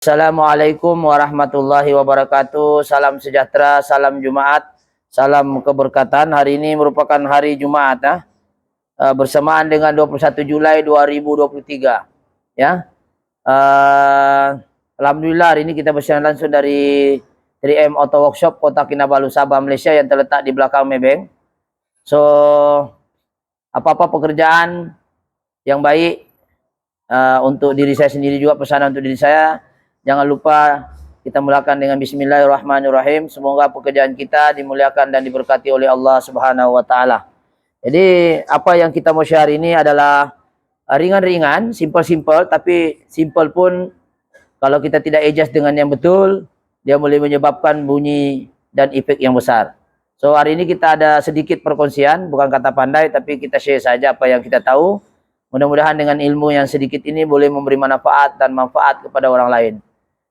Assalamualaikum warahmatullahi wabarakatuh. Salam sejahtera, salam Jumat, salam keberkatan. Hari ini merupakan hari Jumat bersamaan dengan 21 Julai 2023 ya. Alhamdulillah hari ini kita bersiaran langsung dari 3M Auto Workshop Kota Kinabalu, Sabah, Malaysia yang terletak di belakang Maybank. So apa-apa pekerjaan yang baik untuk diri saya sendiri juga, pesanan untuk diri saya, jangan lupa kita mulakan dengan bismillahirrahmanirrahim. Semoga pekerjaan kita dimuliakan dan diberkati oleh Allah Subhanahu wa taala. Jadi apa yang kita mau share ini adalah ringan-ringan, simple-simple, tapi simple pun kalau kita tidak adjust dengan yang betul, dia boleh menyebabkan bunyi dan efek yang besar. So hari ini kita ada sedikit perkongsian, bukan kata pandai, tapi kita share saja apa yang kita tahu. Mudah-mudahan dengan ilmu yang sedikit ini boleh memberi manfaat dan manfaat kepada orang lain.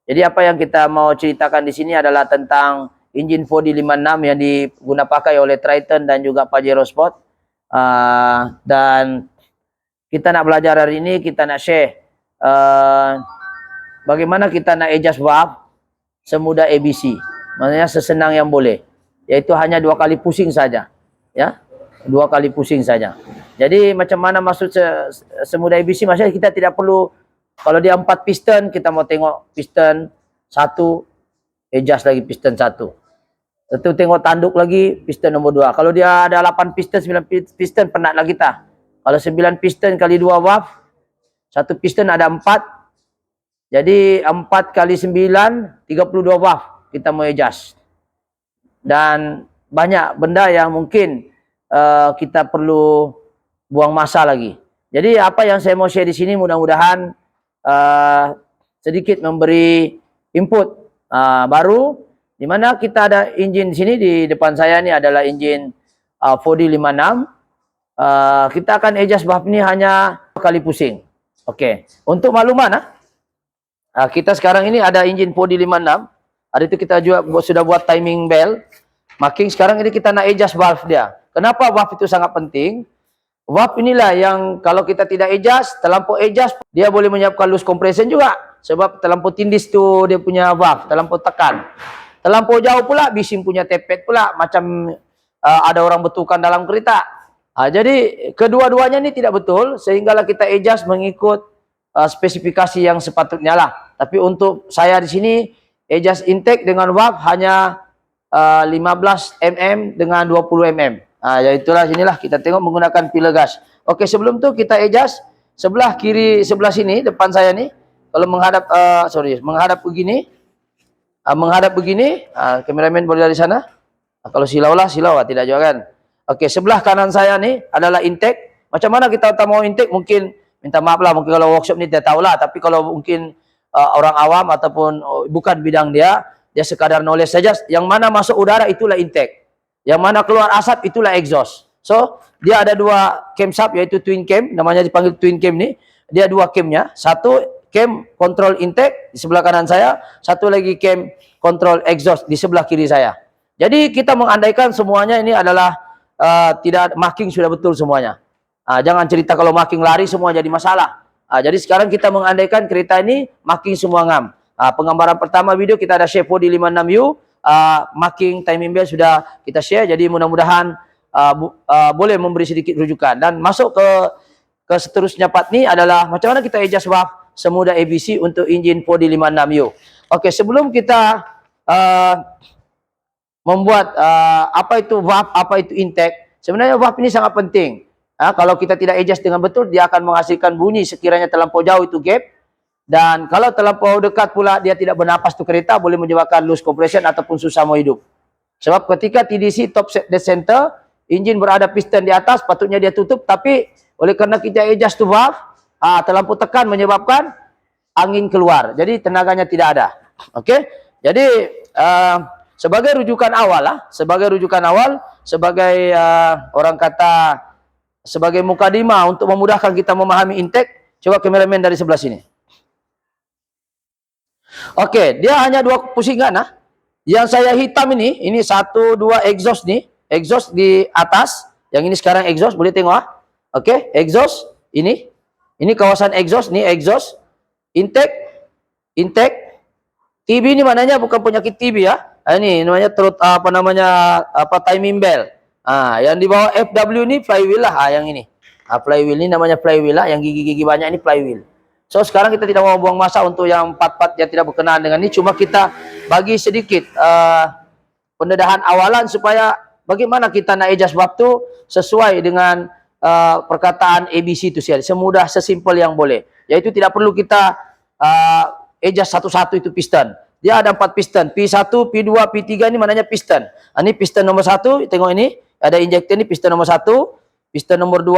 Jadi apa yang kita mau ceritakan di sini adalah tentang engine 4D56 yang digunakan pakai oleh Triton dan juga Pajero Sport. Dan kita nak belajar hari ini, kita nak share bagaimana kita nak adjust valve semudah ABC. Maksudnya sesenang yang boleh. Yaitu hanya 2 kali pusing saja. Ya, 2 kali pusing saja. Jadi macam mana maksud semudah ABC? Maksudnya kita tidak perlu, kalau dia 4 piston, kita mau tengok piston 1, adjust lagi piston 1. Tentu tengok tanduk lagi, piston nombor 2. Kalau dia ada 8 piston, 9 piston, penatlah kita. Kalau 9 piston kali 2 valve, 1 piston ada 4. Jadi 4 kali 9, 32 valve kita mau adjust. Dan banyak benda yang mungkin kita perlu buang masa lagi. Jadi apa yang saya mau share di sini mudah-mudahan sedikit memberi input baru, di mana kita ada engine di sini. Di depan saya ini adalah engine 4D56. Kita akan adjust valve ini hanya 2 kali pusing. Oke. Untuk makluman kita sekarang ini ada engine 4D56. Hari itu kita juga sudah buat timing bell marking. Sekarang ini kita nak adjust valve dia. Kenapa valve itu sangat penting? Valve inilah yang kalau kita tidak adjust, terlampau adjust, dia boleh menyebabkan loose compression juga. Sebab terlampau tindis tu dia punya valve, terlampau tekan. Terlampau jauh pula, bising punya tepet pula. Macam ada orang betulkan dalam kereta. Jadi kedua-duanya ini tidak betul, sehinggalah kita adjust mengikut spesifikasi yang sepatutnya lah. Tapi untuk saya di sini, adjust intake dengan valve hanya 15 mm dengan 20 mm. Ya itulah, sinilah kita tengok menggunakan pillar gas. Oke, sebelum tu kita adjust sebelah kiri, sebelah sini depan saya nih. Kalau menghadap menghadap begini. Menghadap begini, kameramen boleh dari sana. Kalau silau lah, silau tidak juga kan. Oke, sebelah kanan saya nih adalah intake. Macam mana kita mau intake? Mungkin minta maaf lah, mungkin kalau workshop ni dia tahulah, tapi kalau mungkin orang awam ataupun bukan bidang dia sekadar knowledge saja, yang mana masuk udara itulah intake. Yang mana keluar asap itulah exhaust. So, dia ada 2 camshaft, yaitu twin cam, namanya dipanggil twin cam ni. Dia 2 camnya. Satu cam control intake di sebelah kanan saya, satu lagi cam control exhaust di sebelah kiri saya. Jadi kita mengandaikan semuanya ini adalah tidak marking sudah betul semuanya. Jangan cerita kalau marking lari semua jadi masalah. Jadi sekarang kita mengandaikan kereta ini marking semua ngam. Penggambaran pertama video kita ada share 4D56U. Marking timing bell sudah kita share. Jadi mudah-mudahan boleh memberi sedikit rujukan. Dan masuk ke seterusnya part ni adalah macam mana kita adjust valve semudah ABC untuk engine 4D56U. Oke, sebelum kita membuat apa itu valve, apa itu intake, sebenarnya valve ini sangat penting. Kalau kita tidak adjust dengan betul, dia akan menghasilkan bunyi sekiranya terlampau jauh itu gap. Dan kalau terlampau dekat pula dia tidak bernapas tu kereta, boleh menyebabkan loose compression ataupun susah mau hidup. Sebab ketika TDC top set dead center, engine berada piston di atas, patutnya dia tutup, tapi oleh kerana kita adjust tu valve, terlampau tekan menyebabkan angin keluar. Jadi tenaganya tidak ada. Okey. Jadi sebagai rujukan awal sebagai orang kata sebagai mukadimah untuk memudahkan kita memahami intake, coba kameramen dari sebelah sini. Oke, dia hanya 2 pusingan. Yang saya hitam ini 1, 2 exhaust nih. Exhaust di atas. Yang ini sekarang exhaust, boleh tengok Oke, exhaust ini kawasan exhaust, nih exhaust. Intake, TB ini mananya bukan penyakit TB ya. Ini namanya timing bell. Yang di bawah FW ini flywheel lah. Yang ini. Flywheel ini namanya flywheel lah. Yang gigi-gigi banyak ini flywheel. So sekarang kita tidak mau buang masa untuk yang part-part yang tidak berkenaan dengan ini. Cuma kita bagi sedikit pendedahan awalan supaya bagaimana kita nak ejas bab tu sesuai dengan perkataan ABC itu saja. Semudah, sesimpel yang boleh. Yaitu tidak perlu kita ejas satu-satu itu piston. Dia ada 4 piston. P1, P2, P3 ini mananya piston. Ini piston nomor 1, tengok ini. Ada injektor ini piston nomor 1, piston nomor 2,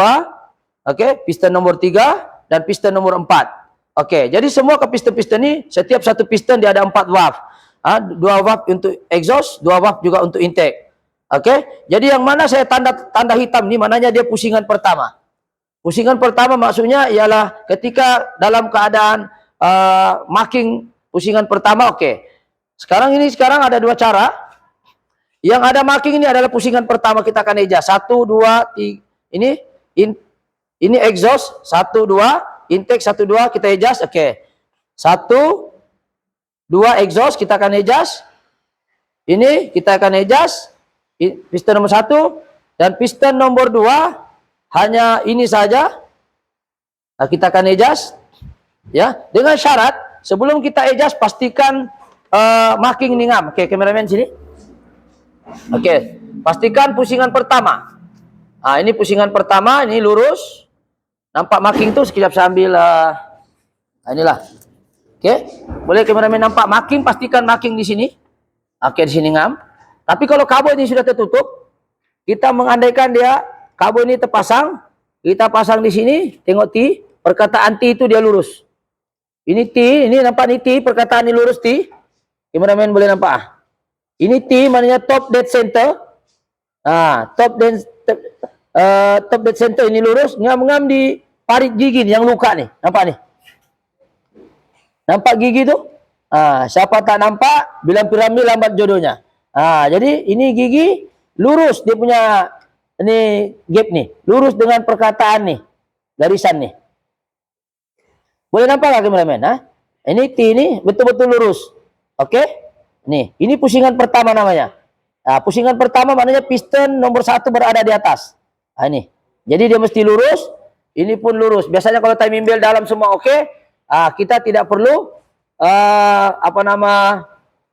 oke, piston nomor 3 dan piston nomor 4. Oke, jadi semua ke piston-piston ini setiap satu piston dia ada 4 valve. 2 valve untuk exhaust, 2 valve juga untuk intake. Oke, jadi yang mana saya tanda hitam ini mananya dia pusingan pertama. Pusingan pertama maksudnya ialah ketika dalam keadaan marking pusingan pertama, oke. Sekarang ada 2 cara. Yang ada marking ini adalah pusingan pertama kita akan eja. 1, 2, 3. Ini exhaust. 1, 2. Intake 1, 2 kita ejas. Oke. 1, 2 exhaust kita akan ejas. Ini kita akan ejas. Piston nomor 1. Dan piston nomor 2. Hanya ini saja. Kita akan ejas. Ya, dengan syarat sebelum kita ejas pastikan marking ini ngam. Oke, kameramen sini. Oke, pastikan pusingan pertama. Ini pusingan pertama, ini lurus. Nampak marking tuh sekejap saya ambil inilah. Oke, boleh kameramen nampak marking, pastikan marking di sini. Oke, di sini ngam. Tapi kalau kabel ini sudah tertutup, kita mengandaikan dia kabel ini terpasang, kita pasang di sini, tengok T, perkataan T itu dia lurus. Ini T, ini nampak ini T, perkataan ini lurus T. Kameramen boleh nampak. Ini T, maknanya top dead center. Top dead center ini lurus, ngam-ngam di parit gigi nih, yang luka nih. Nampak nih? Nampak gigi tuh? Siapa tak nampak, bilang piramid lambat jodohnya. Jadi ini gigi lurus, dia punya ini gap nih. Lurus dengan perkataan nih. Garisan nih. Boleh nampak gak kameramen? Ini T ini betul-betul lurus. Oke? Nih, ini pusingan pertama namanya. Pusingan pertama maknanya piston nomor 1 berada di atas. Ini. Jadi dia mesti lurus. Ini pun lurus. Biasanya kalau timing bell dalam semua oke, kita tidak perlu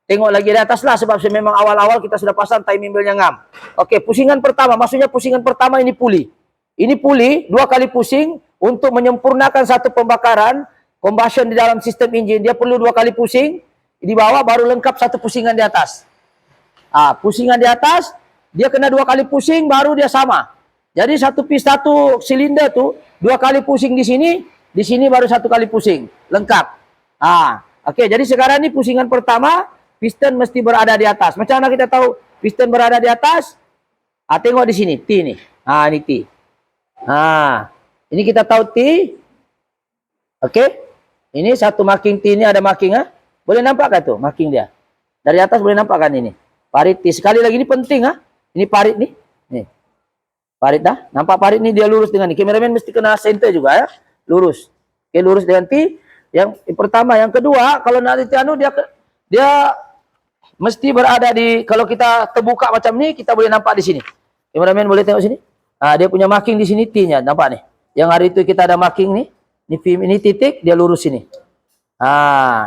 tengok lagi di atas lah, sebab memang awal-awal kita sudah pasang timing bellnya ngam. Oke, pusingan pertama, maksudnya pusingan pertama ini puli. Ini puli 2 kali pusing untuk menyempurnakan satu pembakaran, combustion di dalam sistem engine. Dia perlu 2 kali pusing di bawah, baru lengkap satu pusingan di atas. Pusingan di atas, dia kena 2 kali pusing, baru dia sama. Jadi satu silinder tuh 2 kali pusing di sini baru 1 kali pusing, lengkap. Oke, jadi sekarang ini pusingan pertama, piston mesti berada di atas. Macam mana kita tahu piston berada di atas? Tengok di sini, T nih. Ini T. Ini kita tahu T. Oke. Ini satu marking T ini ada marking. Boleh nampak kan tuh marking dia? Dari atas boleh nampak kan ini? Parit T. Sekali lagi ini penting. Ini parit nih. Nih. Parit dah. Nampak parit ini dia lurus dengan ini. Kameramen mesti kena center juga ya. Lurus. Oke, lurus dengan T. Yang pertama, yang kedua, kalau nanti dia mesti berada di, kalau kita terbuka macam ni, kita boleh nampak di sini. Kameramen boleh tengok sini. Dia punya marking di sini T-nya, nampak nih. Yang hari itu kita ada marking nih. Ini titik, dia lurus sini.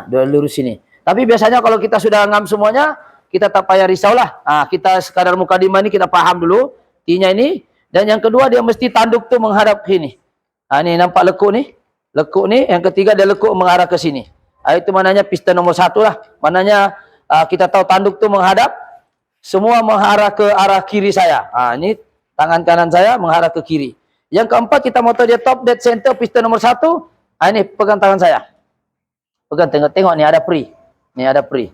Dia lurus sini. Tapi biasanya kalau kita sudah ngam semuanya, kita tak payah risau lah. Kita sekadar mukadimah ini kita paham dulu T-nya ini. Dan yang kedua dia mesti tanduk tuh menghadap ke sini. Ini nampak lekuk nih. Lekuk nih, yang ketiga dia lekuk mengarah ke sini. Itu mananya piston nomor 1 lah. Mananya kita tahu tanduk tuh menghadap, semua mengarah ke arah kiri saya. Ini tangan kanan saya menghadap ke kiri. Yang keempat kita mau tahu dia top dead center piston nomor 1. Ini pegang tangan saya. Pegang, tengok nih ada pre. Nih ada pre.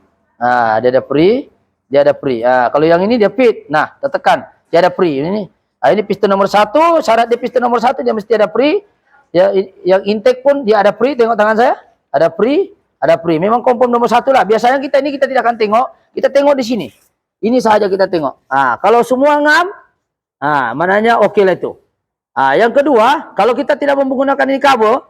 Dia ada pre, dia ada pre. Kalau yang ini dia pit. Nah, tertekan. Dia ada pre. Ini piston nomor 1, syarat dia piston nomor 1 dia mesti ada pre. Yang intake pun dia ada pre, tengok tangan saya. Ada pre, ada pre. Memang kompon nomor 1 lah. Biasanya kita tidak akan tengok. Kita tengok di sini. Ini saja kita tengok. Kalau semua ngam, mananya oke lah itu. Yang kedua, kalau kita tidak menggunakan ini kabel,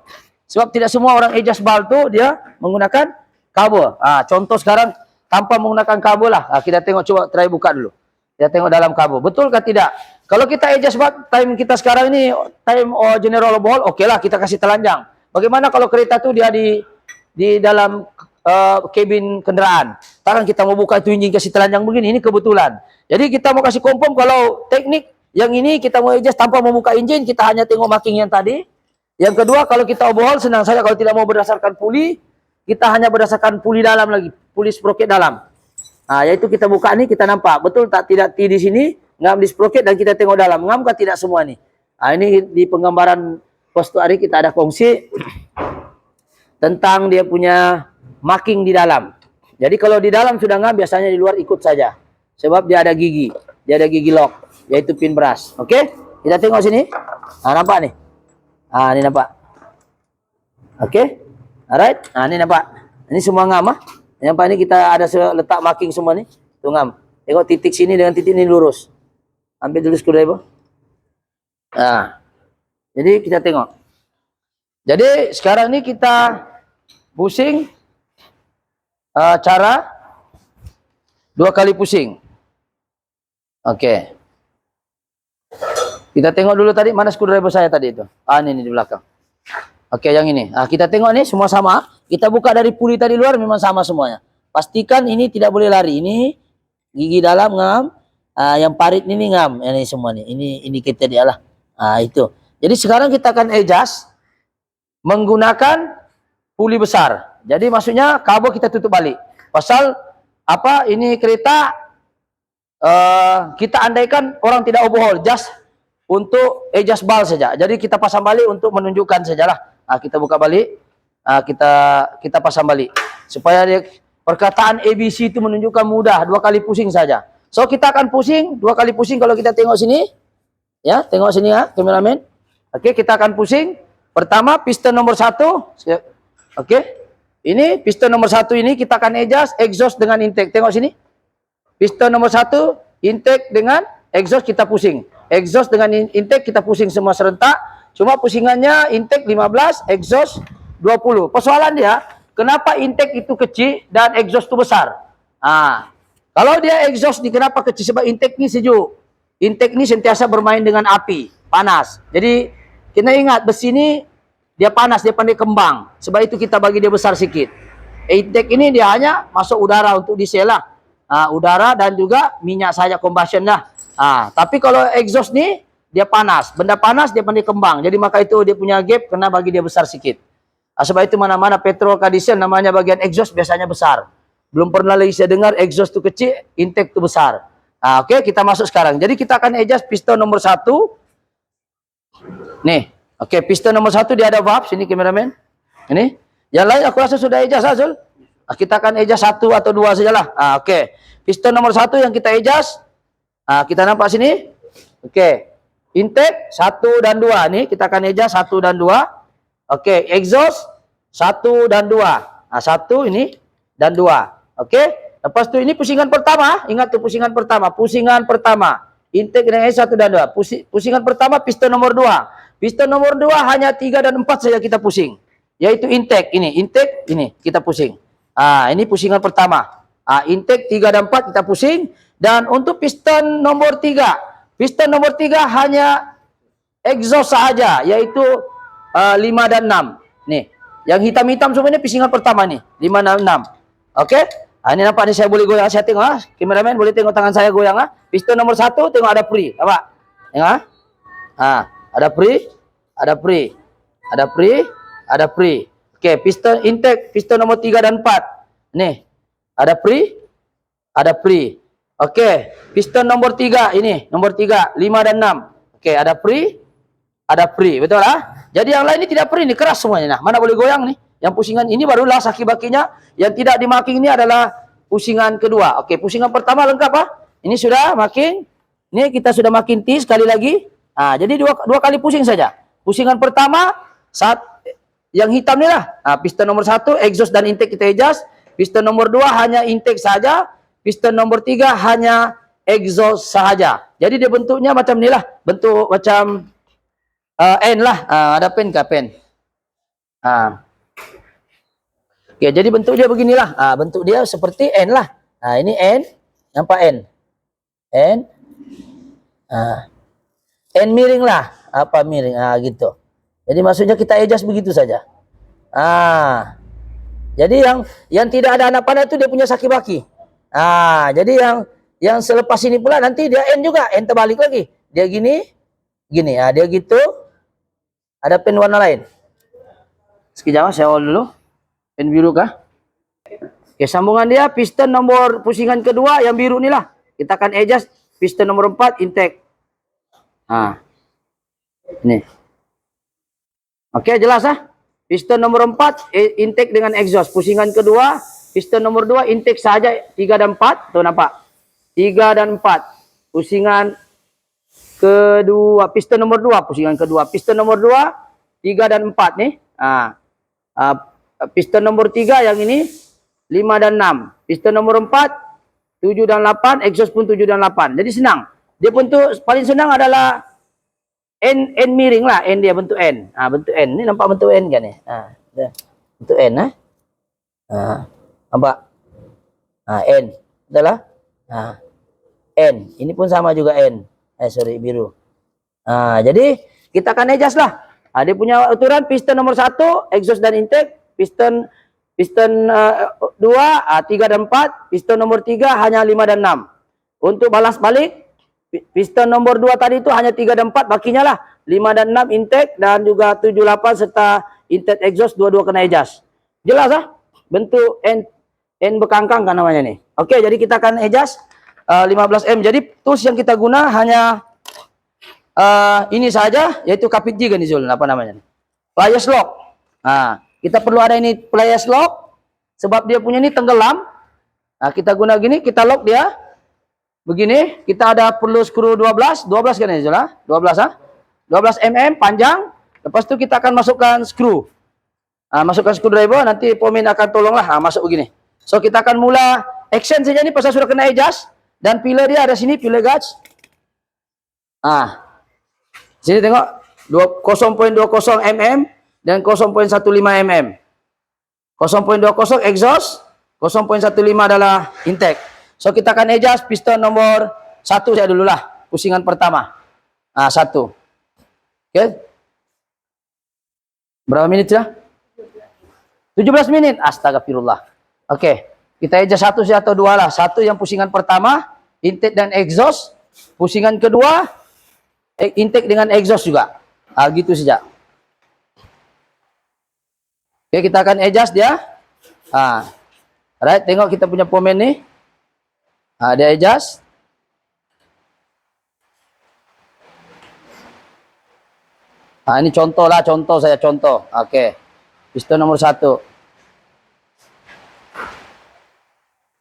sebab tidak semua orang adjust bal tu dia menggunakan kabel. Contoh sekarang tanpa menggunakan kabel lah. Kita tengok, coba try buka dulu. Kita tengok dalam kabel. Betul kah tidak? Kalau kita adjust time kita sekarang ini, time general overhaul, oke lah kita kasih telanjang. Bagaimana kalau kereta itu dia di dalam kabin kendaraan. Takkan kita mau buka itu engine kasih telanjang begini, ini kebetulan. Jadi kita mau kasih confirm kalau teknik yang ini kita mau adjust tanpa membuka engine, kita hanya tengok marking yang tadi. Yang kedua, kalau kita overhaul senang saja, kalau tidak mau berdasarkan puli, kita hanya berdasarkan puli dalam lagi, puli sprocket dalam. Yaitu kita buka ini, kita nampak betul tak tidak T di sini, ngam di sprocket, dan kita tengok dalam, ngam kah tidak semua nih. Ini di penggambaran post hari kita ada kongsi tentang dia punya marking di dalam. Jadi kalau di dalam sudah ngam, biasanya di luar ikut saja. Sebab dia ada gigi lock, yaitu pin brush. Oke, kita tengok sini. Nampak nih? Ini nampak. Oke, alright. Ini nampak. Ini semua ngam. Nampak ini kita ada letak marking semua nih. Tuh ngam. Tengok titik sini dengan titik ini lurus. Ambil dulu screwdriver. Jadi kita tengok. Jadi sekarang ini kita pusing cara 2 kali pusing. Oke. Kita tengok dulu tadi mana screwdriver saya tadi itu. Ini di belakang. Oke, yang ini. Kita tengok nih semua sama. Kita buka dari puli tadi luar memang sama semuanya. Pastikan ini tidak boleh lari. Ini gigi dalam ngam. Yang parit ini ngam. Ini semua nih. Ini indicator dia lah. Itu. Jadi sekarang kita akan adjust menggunakan puli besar. Jadi maksudnya kabel kita tutup balik. Pasal apa? Ini kereta kita andaikan orang tidak overhaul, just untuk adjust bal saja. Jadi kita pasang balik untuk menunjukkan sajalah. Kita buka balik, kita pasang balik supaya dia, perkataan ABC itu menunjukkan mudah, 2 kali pusing saja. So kita akan pusing 2 kali pusing. Kalau kita tengok sini, ya tengok sini ya, kameramen. Oke, kita akan pusing. Pertama piston nomor 1. Oke, ini piston nomor 1 ini kita akan adjust exhaust dengan intake. Tengok sini. Piston nomor 1, intake dengan exhaust kita pusing. Exhaust dengan intake kita pusing semua serentak. Cuma pusingannya intake 15, exhaust 20. Persoalan dia, kenapa intake itu kecil dan exhaust itu besar? Kalau dia exhaust ini kenapa kecil? Sebab intake ini sejuk. Intake ini sentiasa bermain dengan api, panas. Jadi kita ingat besi ini dia panas, dia pandai kembang. Sebab itu kita bagi dia besar sedikit. Intake ini dia hanya masuk udara untuk diesel lah. Udara dan juga minyak saja combustion lah. Tapi kalau exhaust ni dia panas, benda panas dia pandai kembang. Jadi maka itu dia punya gap kena bagi dia besar sikit. Sebab itu mana-mana petrol ke diesel namanya bagian exhaust biasanya besar. Belum pernah lagi saya dengar exhaust tu kecil, intake tu besar. Oke, kita masuk sekarang. Jadi kita akan adjust piston nomor 1. Nih, oke, piston nomor 1 dia ada valve sini kameramen. Ini. Yang lain aku rasa sudah adjust Azul. Kita akan adjust 1 atau 2 sajalah. Oke. Piston nomor 1 yang kita adjust. Kita nampak sini. Oke. Intake 1 dan 2 nih kita akan adjust 1 dan 2. Oke, exhaust 1 dan 2. 1 ini dan 2. Oke. Lepas tu ini pusingan pertama, ingat tu pusingan pertama, intake dengan 1 dan 2. Pusingan pertama piston nomor 2. Piston nomor 2 hanya 3 dan 4 saja kita pusing. Yaitu intake ini kita pusing. Ini pusingan pertama. Intake 3 dan 4 kita pusing. Dan untuk piston nomor 3. Piston nomor 3 hanya exhaust sahaja. Yaitu 5 dan 6. Nih. Yang hitam-hitam semua ini pusingan pertama nih. 5 dan 6. Oke. Ini nampak nih saya boleh goyang. Saya tengok. Kameramen boleh tengok tangan saya goyang. Piston nomor 1 tengok ada free. Nampak? Tengok. Ada free. Ada free. Ada free. Ada free. Oke, piston intake, piston nomor 3 dan 4. Nih, ada free, ada free. Oke, piston nomor 3 ini, nomor 3, 5 dan 6. Oke, ada free, ada free. Betul lah? Jadi yang lain ini tidak free, ini keras semuanya. Nah, mana boleh goyang nih? Yang pusingan ini barulah saki-bakinya. Yang tidak dimarking ini adalah pusingan kedua. Oke, pusingan pertama lengkap Ini sudah marking. Ini kita sudah marking T sekali lagi. Jadi dua kali pusing saja. Pusingan pertama saat yang hitam ni lah. Piston nomor 1 exhaust dan intake kita adjust. Piston nomor 2 hanya intake saja. Piston nomor 3 hanya exhaust sahaja. Jadi dia bentuknya macam ni lah. Bentuk macam N lah. Ada pen ke pen? Oke, jadi bentuk dia beginilah. Bentuk dia seperti N lah. Ini N, nampak N. N. N miring lah. Apa miring? Gitu. Jadi maksudnya kita adjust begitu saja. Jadi yang tidak ada anak panah itu dia punya saki-baki. Jadi yang selepas ini pula nanti dia N juga, N terbalik lagi. Dia gini, gini. Dia gitu. Ada pen warna lain. Sekejap, saya hold dulu. Pen biru kah? Oke, sambungan dia piston nomor pusingan kedua yang biru nih lah. Kita akan adjust piston nomor 4 intake. Ini. Oke, jelas Piston nomor 4 intake dengan exhaust. Pusingan kedua, piston nomor 2 intake saja 3 dan 4. Tuh nampak. 3 dan 4. Pusingan kedua, piston nomor 2, pusingan kedua. Piston nomor 2, 3 dan 4 nih. Piston nomor 3 yang ini 5 dan 6. Piston nomor 4 7 dan 8, exhaust pun 7 dan 8. Jadi senang. Dia bentuk paling senang adalah N miring lah, N dia bentuk N. Bentuk N. Ini nampak bentuk N kan ya? Bentuk N nampak? N. Betul lah? N. Ini pun sama juga N. Sorry, biru. Jadi kita akan adjust lah. Dia punya aturan piston nomor 1, exhaust dan intake. Piston 2, 3 dan 4. Piston nomor 3 hanya 5 dan 6. Untuk balas balik, piston nomor 2 tadi itu hanya 3 dan 4, bakinya lah 5 dan 6 intake dan juga 7, 8 serta intake exhaust dua-dua kena adjust. Jelas bentuk N bekangkang kan namanya nih. Oke, jadi kita akan adjust 15M. Jadi tools yang kita guna hanya ini saja, yaitu kapit jig nih Zul, apa namanya nih? Pliers lock. Kita perlu ada ini pliers lock sebab dia punya ini tenggelam. Kita guna gini, kita lock dia. Begini, kita ada perlu skru 12 kan ya, Zul? 12 mm panjang. Lepas itu kita akan masukkan skru. Masukkan screwdriver, nanti Pomin akan tolonglah masuk begini. So kita akan mula action saja nih pasal sudah kena adjust dan pillar dia ada sini, pillar gauge. Sini tengok 0.20 mm dan 0.15 mm. 0.20 exhaust, 0.15 adalah intake. So kita akan adjust piston nomor 1 saya dulu lah, pusingan pertama. 1. Oke. Berapa menit ya? 17 menit. Astagfirullah. Oke. Kita adjust 1 atau 2 lah. 1 yang pusingan pertama, intake dan exhaust. Pusingan kedua, intake dengan exhaust juga. Gitu saja. Oke, kita akan adjust dia. Right, tengok kita punya pomen nih. Dia adjust. Ini contoh lah, contoh. Oke. Piston nomor 1.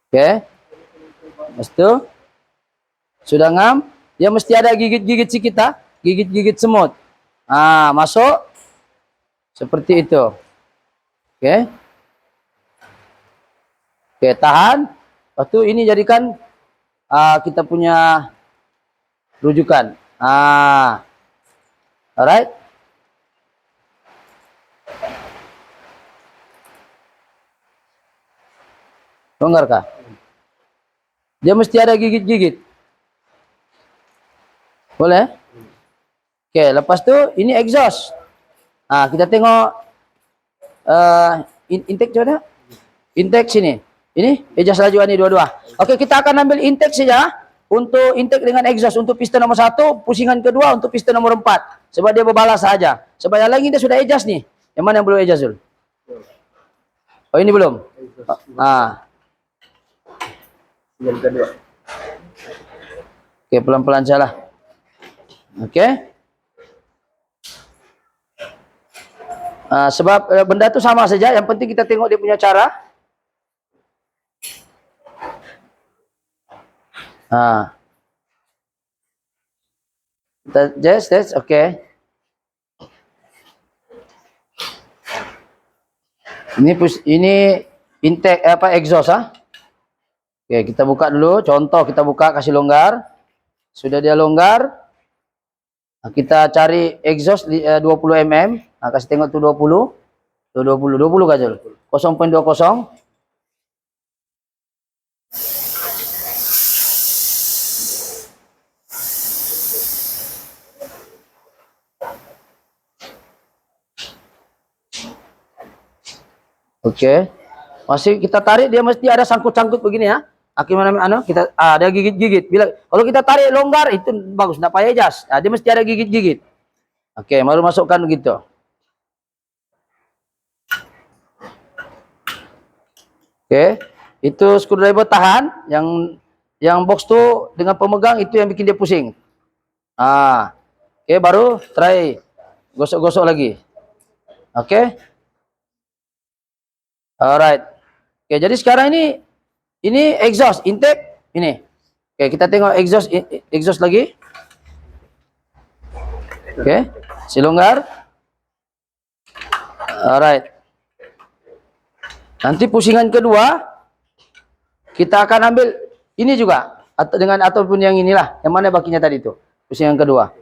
Oke. Lepas itu sudah ngam, dia mesti ada gigit-gigit si kita, gigit-gigit semut. Masuk seperti itu. Oke. Oke, tahan. Lepas itu ini jadikan kita punya rujukan. Alright. Longgar kah? Dia mesti ada gigit-gigit. Boleh? Oke, lepas itu ini exhaust. Kita tengok intake coba. Intake sini. Ini adjust lajuan ini dua-dua. Oke, kita akan ambil intake saja. Untuk intake dengan exhaust untuk piston nomor 1, pusingan kedua untuk piston nomor 4. Sebab dia berbalas saja. Sebab yang lagi dia sudah adjust nih. Yang mana yang belum adjust dulu? Oh, ini belum. Yang kedua. Oke, pelan-pelan salah. Oke. Sebab benda itu sama saja. Yang penting kita tengok dia punya cara. Kita tes, oke. Ini intake exhaust Oke, kita buka dulu. Contoh kita buka, kasih longgar. Sudah dia longgar. Kita cari exhaust 20 mm. Kasih tengok tuh 20. Tuh 20 Kajol. 0.20. Oke. Masih kita tarik, dia mesti ada sangkut-sangkut begini ya. Gimana kita ada gigit-gigit. Bila kalau kita tarik longgar itu bagus, enggak payah jas. Nah, dia mesti ada gigit-gigit. Oke, baru masukkan begitu. Oke. Itu screwdriver tahan yang box tuh dengan pemegang itu yang bikin dia pusing. Oke, baru try gosok-gosok lagi. Oke. Alright. Oke, jadi sekarang ini exhaust, intake ini. Oke, kita tengok exhaust lagi. Oke, si longgar. Alright. Nanti pusingan kedua kita akan ambil ini juga ataupun yang inilah, yang mana bakinya tadi itu. Pusingan kedua.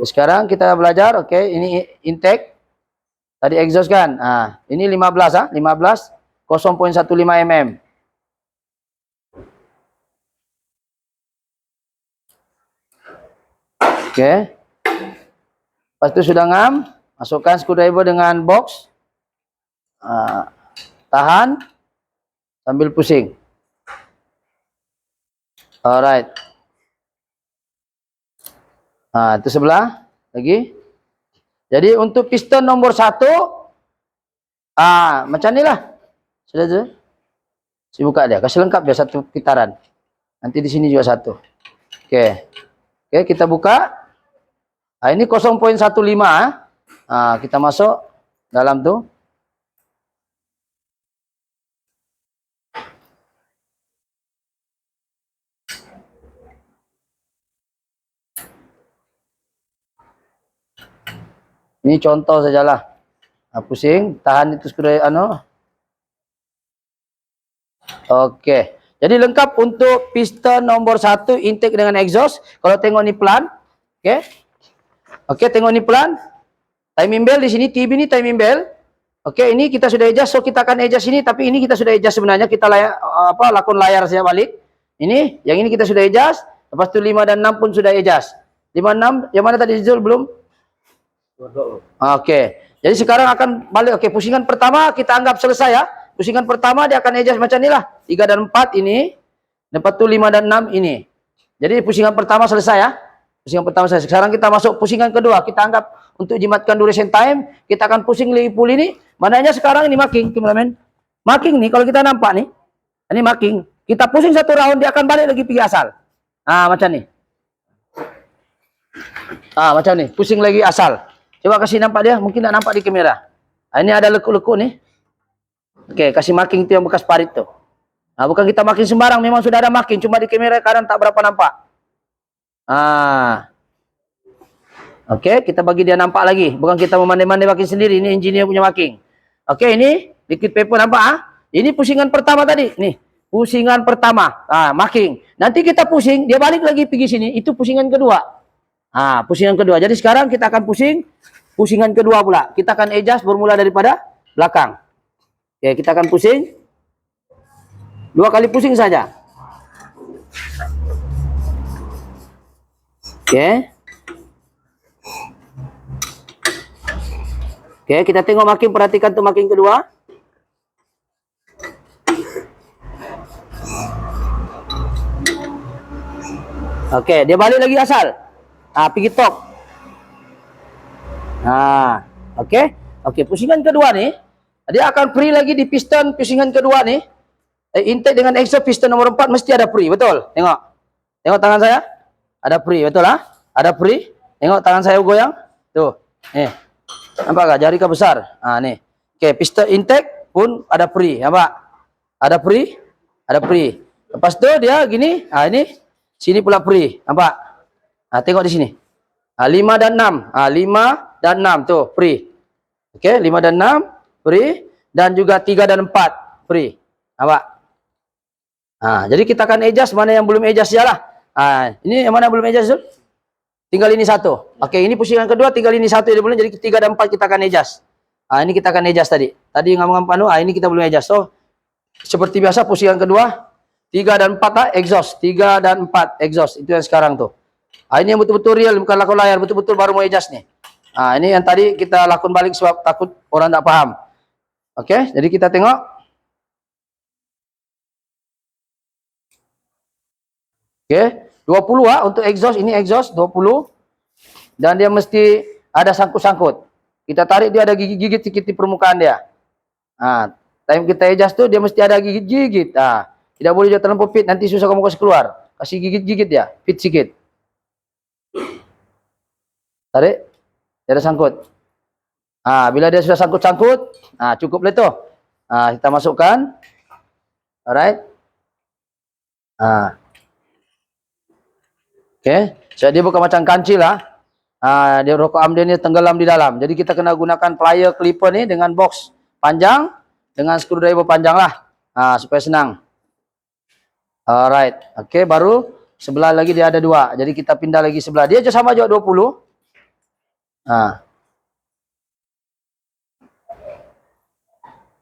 Sekarang kita belajar, oke, ini intake. Tadi exhaust kan. Nah, ini 15 15 0.15 mm. Oke. Pas itu sudah ngam, masukkan screwdriver dengan box. Tahan sambil pusing. Alright. Nah, itu sebelah lagi. Jadi untuk piston nomor 1, macam inilah. Sudah tu. Saya buka dia, kasih lengkap dia satu putaran. Nanti di sini juga satu. Oke. Oke, kita buka. Nah, ini 0.15. Kita masuk dalam tuh. Ini contoh sajalah. Pusing, tahan itu screwdriver Oke. Jadi lengkap untuk piston nomor 1 intake dengan exhaust. Kalau tengok ni pelan. Oke. Oke, tengok ni pelan. Timing bell di sini, TB ini timing bell. Oke, ini kita sudah adjust, so kita akan adjust ini, tapi ini kita sudah adjust sebenarnya, kita lakon layar saya balik. Ini, yang ini kita sudah adjust. Lepas itu 5 dan 6 pun sudah adjust. 5 6, yang mana tadi Zul belum? Oke. Jadi sekarang akan balik. Oke, pusingan pertama kita anggap selesai ya. Pusingan pertama dia akan adjust macam inilah. 3 dan 4 ini. Lepas itu 5 dan 6 ini. Jadi pusingan pertama selesai ya. Pusingan pertama selesai. Sekarang kita masuk pusingan kedua. Kita anggap untuk jimatkan duration time. Kita akan pusing lagi pool ini. Mananya sekarang ini marking, cameraman. Marking nih, kalau kita nampak nih. Ini marking. Kita pusing satu round, dia akan balik lagi pergi asal. Macam nih. Macam nih. Pusing lagi asal. Coba kasih nampak dia. Mungkin tak nampak di kamera. Ini ada lekuk-lekuk nih. Oke, kasih marking itu yang bekas parit tuh. Bukan kita marking sembarang. Memang sudah ada marking. Cuma di kamera kadang tak berapa nampak. Oke, kita bagi dia nampak lagi. Bukan kita memandai-mandai marking sendiri. Ini engineer punya marking. Oke, ini liquid paper nampak. Ini pusingan pertama tadi. Nih, pusingan pertama. Marking. Nanti kita pusing, dia balik lagi pergi sini. Itu pusingan kedua. Pusingan kedua. Jadi sekarang kita akan pusing. Pusingan kedua pula. Kita akan adjust bermula daripada belakang. Oke, kita akan pusing. 2 kali pusing saja. Oke. Oke, kita tengok marking, perhatikan tuh marking kedua. Oke, dia balik lagi asal. Pergi top. Oke. Oke, pusingan kedua nih. Dia akan free lagi di piston pusingan kedua nih. Intake dengan exhaust piston nomor 4 mesti ada free, betul? Tengok. Tengok tangan saya. Ada free, betul lah? Ada free. Tengok tangan saya goyang. Tuh. Nih. Nampak gak? Jari besar. Nih. Oke, piston intake pun ada free. Nampak? Ada free. Ada free. Lepas itu dia gini. Ini. Sini pula free. Nampak? Tengok di sini. 5 dan 6. 5 dan 6. Tuh, free. Oke, 5 dan 6. Free. Dan juga 3 dan 4. Free. Nampak? Jadi kita akan adjust mana yang belum adjust lah. Ini yang mana belum adjust, Zul? Tinggal ini satu. Oke, ini pusingan kedua, tinggal ini satu. Jadi 3 dan 4 kita akan adjust. Ini kita akan adjust tadi. Tadi ngomong panu, ini kita belum adjust. So, seperti biasa pusingan kedua, 3 dan 4 exhaust. 3 dan 4 exhaust. Itu yang sekarang tuh. Ini yang betul-betul real, bukan lakon layar. Betul-betul baru mau adjust nih. Ini yang tadi kita lakon balik sebab takut orang tak paham. Oke, jadi kita tengok. Oke, 20 untuk exhaust. Ini exhaust 20. Dan dia mesti ada sangkut-sangkut. Kita tarik, dia ada gigit-gigit sedikit di permukaan dia. Time kita adjust tuh dia mesti ada gigit-gigit. Tidak boleh dia terlampau fit, nanti susah kamu kasih keluar. Kasih gigit-gigit dia, fit sedikit. Tarik, dia ada sangkut. Bila dia sudah sangkut-sangkut, cukup lah itu. Kita masukkan. Alright. Oke, jadi dia bukan macam kancil lah. Dia rokok amden ni tenggelam di dalam. Jadi kita kena gunakan plier clipper ni dengan box panjang dengan screwdriver panjang lah. Supaya senang. Alright. Oke, baru sebelah lagi dia ada 2. Jadi kita pindah lagi sebelah. Dia sama juga 20.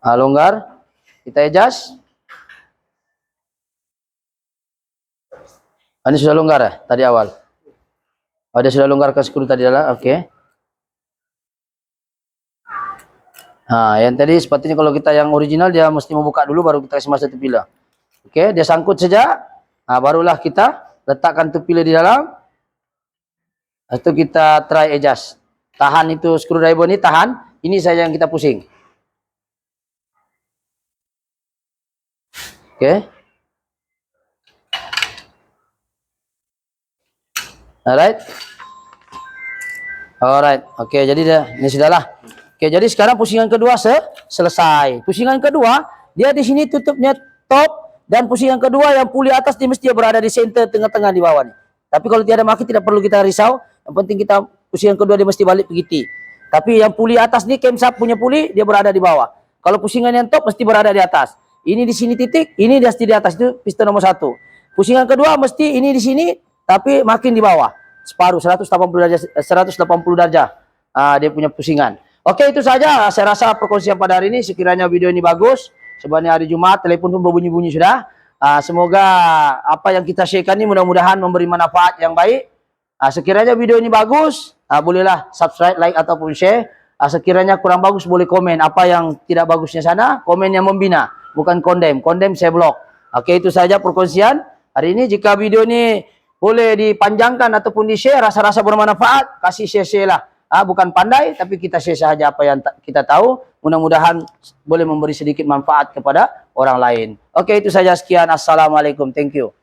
Longgar. Kita adjust. Ini sudah longgar ya tadi awal. Dia sudah longgarkan skru tadi dalam. Oke. Yang tadi sepertinya kalau kita yang original dia mesti membuka dulu baru kita kasih masa terpilah. Oke, dia sangkut saja. Barulah kita letakkan terpilah di dalam. Itu kita try adjust. Tahan itu screwdriver ini tahan. Ini saja yang kita pusing. Oke. Alright. Oke, jadi ini sudahlah. Oke, jadi sekarang pusingan kedua selesai. Pusingan kedua, dia di sini tutupnya top dan pusingan kedua yang puli atas dia mesti berada di center tengah-tengah di bawah nih. Tapi kalau tiada maki tidak perlu kita risau. Yang penting kita pusingan kedua dia mesti balik begitu. Tapi yang puli atas nih camshaft punya puli dia berada di bawah. Kalau pusingan yang top mesti berada di atas. Ini di sini titik, ini mesti di atas, itu piston nomor 1. Pusingan kedua mesti ini di sini tapi makin di bawah. Separuh 180 derajat 180 derajat. Dia punya pusingan. Oke, itu saja saya rasa perkongsian pada hari ini. Sekiranya video ini bagus, sebenarnya hari Jumat telepon pun berbunyi-bunyi sudah. Semoga apa yang kita sharekan ini mudah-mudahan memberi manfaat yang baik. Sekiranya video ini bagus, bolehlah subscribe, like ataupun share. Sekiranya kurang bagus boleh komen. Apa yang tidak bagusnya sana, komen yang membina, bukan condemn. Condemn saya blok. Oke, itu saja perkongsian hari ini. Jika video ini boleh dipanjangkan ataupun di-share, rasa-rasa bermanfaat, kasih share-share lah. Bukan pandai, tapi kita share saja apa yang kita tahu. Mudah-mudahan boleh memberi sedikit manfaat kepada orang lain. Oke, itu saja. Sekian. Assalamualaikum. Thank you.